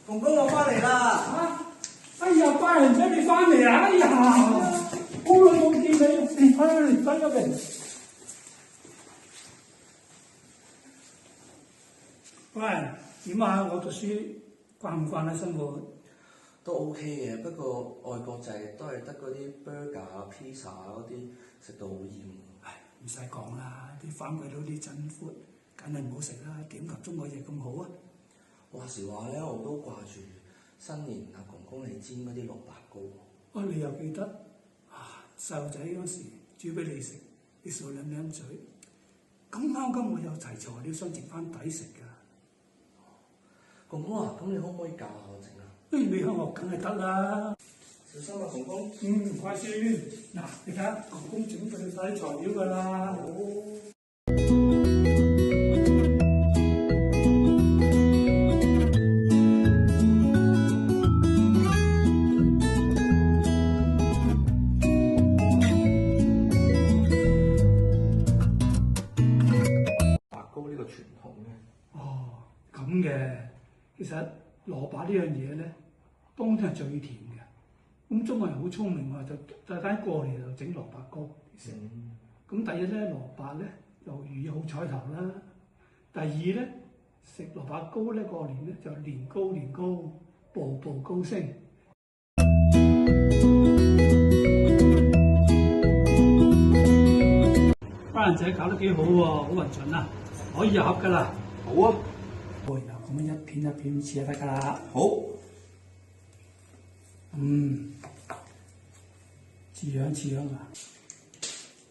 公公我翻嚟啦！哎呀，家人仔你翻嚟啊！哎呀，好耐冇見你，翻咗嚟。喂，點啊？我讀書慣唔慣啊？生活都 OK 嘅，不過外國就係都係得嗰啲 burger 啊、pizza 啊嗰啲食到好厭。唉，唔使講啦，啲反鬼佬啲真款，梗係唔好食啦，點及中國嘢咁好啊？話時話咧，我都掛住新年阿公公你煎嗰啲蘿蔔糕。啊，你又記得啊？細路仔嗰時煮俾你食，你笑兩兩嘴。咁啱我有齊材料想剩翻抵食㗎。公公啊，咁你可唔可以教下我整啊？你向我梗係得啦。小心啊，公公。唔怪先。嗱，你睇下公公準備晒啲材料㗎啦。好。咁嘅，其實蘿蔔呢樣嘢咧，冬天係最甜嘅。咁中國人好聰明喎，就大家過年就整蘿蔔糕食。咁第一咧，蘿蔔咧就寓意好彩頭啦。第二咧，食蘿蔔糕咧過年咧就年糕年糕，步步高升。班人仔搞得幾好喎，好勻準啊，可以入盒㗎啦。好啊。然後咁樣一片一片切就得㗎啦。好。似樣啊！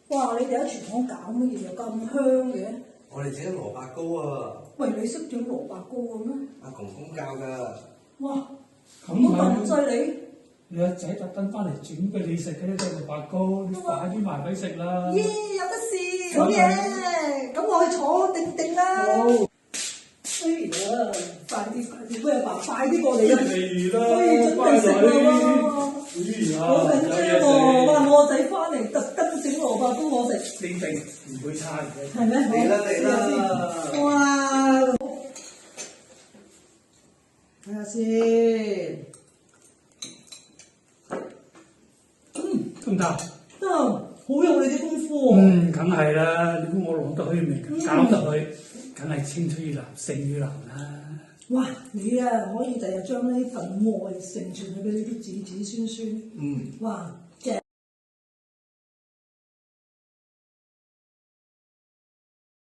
哇！你哋喺廚房搞乜嘢又咁香嘅？我哋整緊蘿蔔糕啊！喂，你識整蘿蔔糕嘅咩？阿公公教㗎。哇！咁好咁犀利！你個仔特登翻嚟整俾你食嘅呢個蘿蔔糕，你快啲埋俾食啦！耶！有得試，好嘢！咁我去坐定啦。好。哎呀，快啲！喂，阿爸，快啲過嚟啊！嚟啦，可以準備食啦！好緊張喎！哇，我個仔翻嚟特登整蘿蔔糕我食。定唔會差嘅。係咩？嚟啦！哇！睇下先。得唔得？好有你啲功夫喎。梗係啦！你估我浪得虛名，搞得佢，梗係青出於藍勝於藍啦。哇！你啊，可以第日將呢份愛承傳去俾你啲子子孫孫。哇！